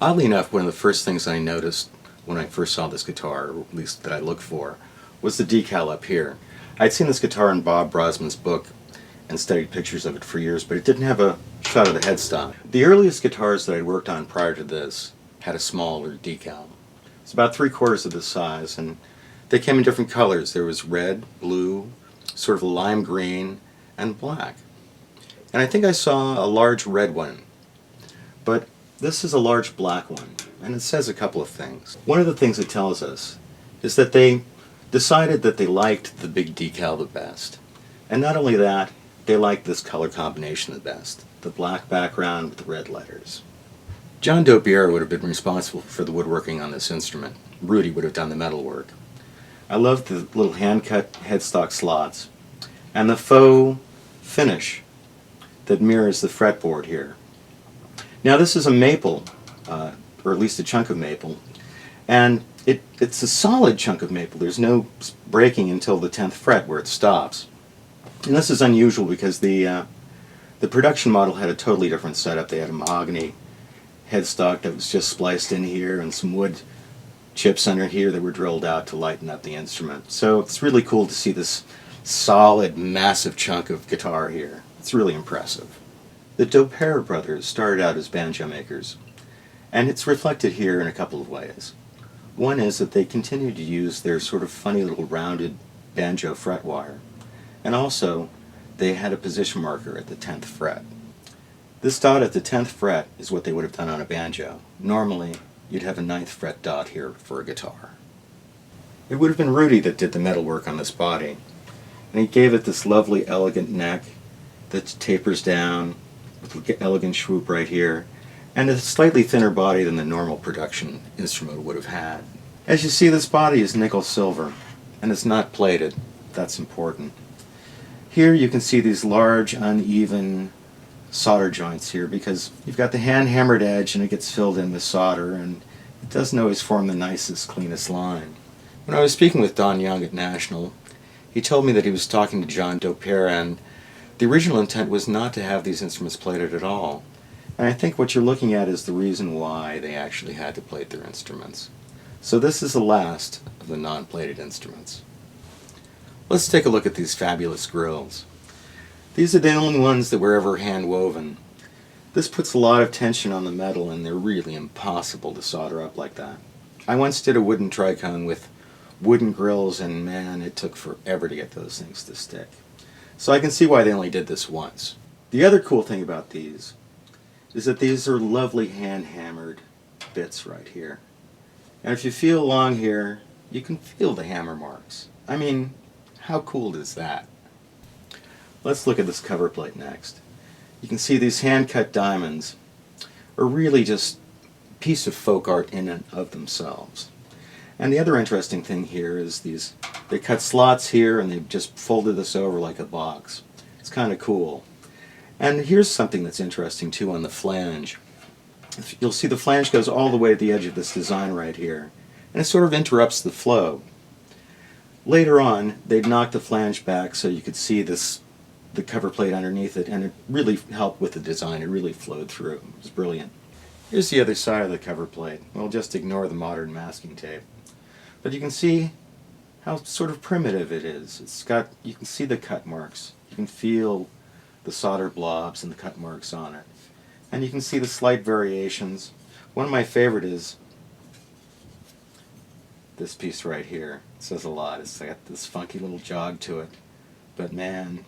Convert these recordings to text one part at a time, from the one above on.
Oddly enough, one of the first things I noticed when I first saw this guitar, or at least that I looked for, was the decal up here. I'd seen this guitar in Bob Brosman's book and studied pictures of it for years, but it didn't have a shot of the headstock. The earliest guitars that I'd worked on prior to this had a smaller decal. It's about 3/4 of this size, and they came in different colors. There was red, blue, sort of lime green, and black. And I think I saw a large red one, but this is a large black one, and it says a couple of things. One of the things it tells us is that they decided that they liked the big decal the best. And not only that, they liked this color combination the best, the black background with the red letters. John Dopiero would have been responsible for the woodworking on this instrument. Rudy would have done the metalwork. I love the little hand-cut headstock slots and the faux finish that mirrors the fretboard here. Now this is a maple, or at least a chunk of maple, and it's a solid chunk of maple. There's no breaking until the 10th fret where it stops. And this is unusual because the production model had a totally different setup. They had a mahogany headstock that was just spliced in here and some wood chips under here that were drilled out to lighten up the instrument. So it's really cool to see this solid, massive chunk of guitar here. It's really impressive. The Dopiero brothers started out as banjo makers, and it's reflected here in a couple of ways. One is that they continued to use their sort of funny little rounded banjo fret wire, and also they had a position marker at the 10th fret. This dot at the 10th fret is what they would have done on a banjo. Normally, you'd have a 9th fret dot here for a guitar. It would have been Rudy that did the metalwork on this body, and he gave it this lovely, elegant neck that tapers down with an elegant swoop right here, and a slightly thinner body than the normal production instrument would have had. As you see, this body is nickel silver, and it's not plated. That's important. Here you can see these large, uneven solder joints here because you've got the hand-hammered edge and it gets filled in with solder, and it doesn't always form the nicest, cleanest line. When I was speaking with Don Young at National, he told me that he was talking to John Dopiero, and the original intent was not to have these instruments plated at all. And I think what you're looking at is the reason why they actually had to plate their instruments. So this is the last of the non-plated instruments. Let's take a look at these fabulous grills. These are the only ones that were ever hand-woven. This puts a lot of tension on the metal, and they're really impossible to solder up like that. I once did a wooden tricone with wooden grills, and man, it took forever to get those things to stick. So I can see why they only did this once. The other cool thing about these is that these are lovely hand-hammered bits right here. And if you feel along here, you can feel the hammer marks. I mean, how cool is that? Let's look at this cover plate next. You can see these hand-cut diamonds are really just a piece of folk art in and of themselves. And the other interesting thing here is they cut slots here and they've just folded this over like a box. It's kind of cool. And here's something that's interesting too on the flange. You'll see the flange goes all the way to the edge of this design right here, and it sort of interrupts the flow. Later on, they'd knock the flange back so you could see the cover plate underneath it, and it really helped with the design. It really flowed through. It was brilliant. Here's the other side of the cover plate. We'll just ignore the modern masking tape. But you can see how sort of primitive it is. You can see the cut marks. You can feel the solder blobs and the cut marks on it. And you can see the slight variations. One of my favorite is this piece right here. It says a lot. It's got this funky little jog to it. But man,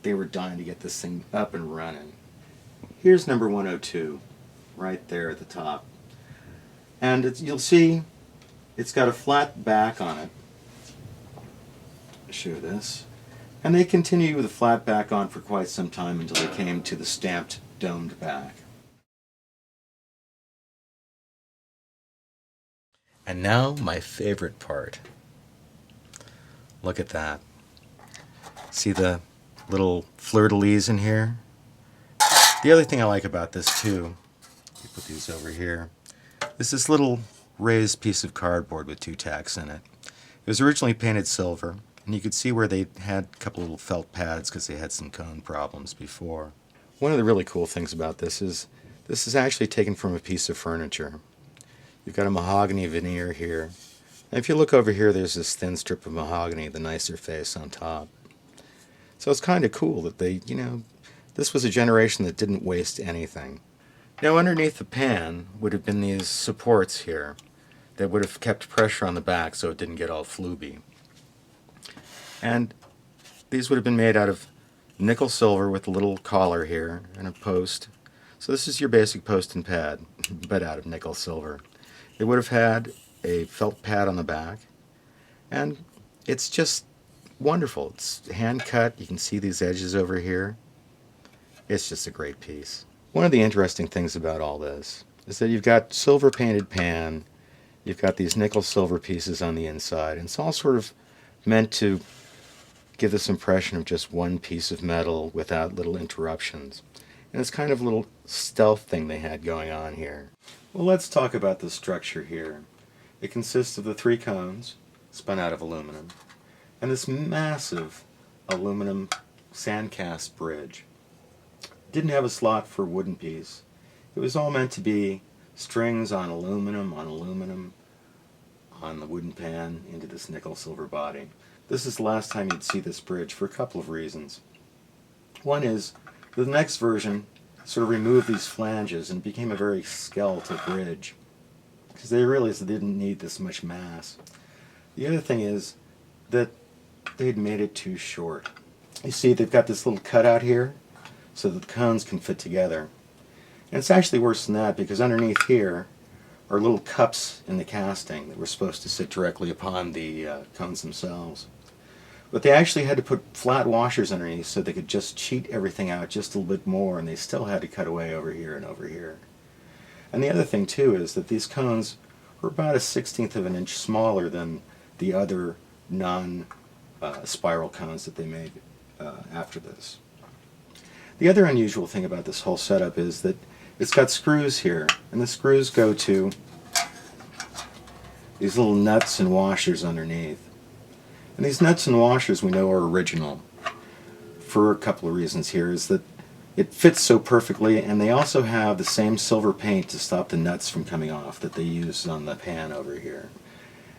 they were dying to get this thing up and running. Here's number 102, right there at the top. And you'll see it's got a flat back on it. I'll show you this. And they continued with a flat back on for quite some time until they came to the stamped domed back. And now my favorite part. Look at that. See the little fleur-de-lis in here? The other thing I like about this too, we put these over here, is this little raised piece of cardboard with 2 tacks in it. It was originally painted silver, and you could see where they had a couple little felt pads because they had some cone problems before. One of the really cool things about this is actually taken from a piece of furniture. You've got a mahogany veneer here. And if you look over here, there's this thin strip of mahogany, the nicer face on top. So it's kind of cool that this was a generation that didn't waste anything. Now, underneath the pan would have been these supports here that would have kept pressure on the back so it didn't get all flooby. And these would have been made out of nickel silver with a little collar here and a post. So this is your basic post and pad, but out of nickel silver. It would have had a felt pad on the back, and it's just wonderful. It's hand cut. You can see these edges over here. It's just a great piece. One of the interesting things about all this is that you've got silver painted pan, you've got these nickel silver pieces on the inside, and it's all sort of meant to give this impression of just one piece of metal without little interruptions. And it's kind of a little stealth thing they had going on here. Well, let's talk about the structure here. It consists of the 3 cones, spun out of aluminum, and this massive aluminum sandcast bridge. Didn't have a slot for a wooden piece. It was all meant to be strings on aluminum on the wooden pan into this nickel silver body. This is the last time you'd see this bridge for a couple of reasons. One is the next version sort of removed these flanges and became a very skeletal bridge because they realized they didn't need this much mass. The other thing is that they'd made it too short. You see they've got this little cutout here so that the cones can fit together. And it's actually worse than that because underneath here are little cups in the casting that were supposed to sit directly upon the cones themselves. But they actually had to put flat washers underneath so they could just cheat everything out just a little bit more, and they still had to cut away over here and over here. And the other thing too is that these cones were about 1/16 of an inch smaller than the other non-spiral cones that they made after this. The other unusual thing about this whole setup is that it's got screws here, and the screws go to these little nuts and washers underneath. And these nuts and washers we know are original for a couple of reasons here. Is that it fits so perfectly, and they also have the same silver paint to stop the nuts from coming off that they use on the pan over here.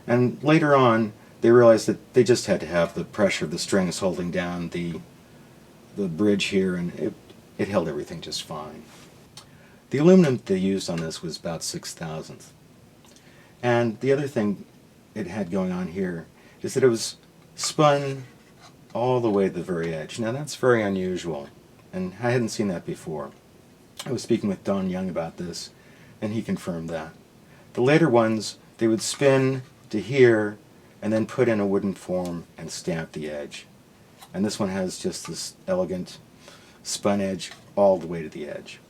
And later on they realized that they just had to have the pressure of the strings holding down the bridge here, and it held everything just fine. The aluminum they used on this was about 6/1000. And the other thing it had going on here is that it was spun all the way to the very edge. Now that's very unusual, and I hadn't seen that before. I was speaking with Don Young about this, and he confirmed that. The later ones, they would spin to here, and then put in a wooden form and stamp the edge. And this one has just this elegant spun edge all the way to the edge.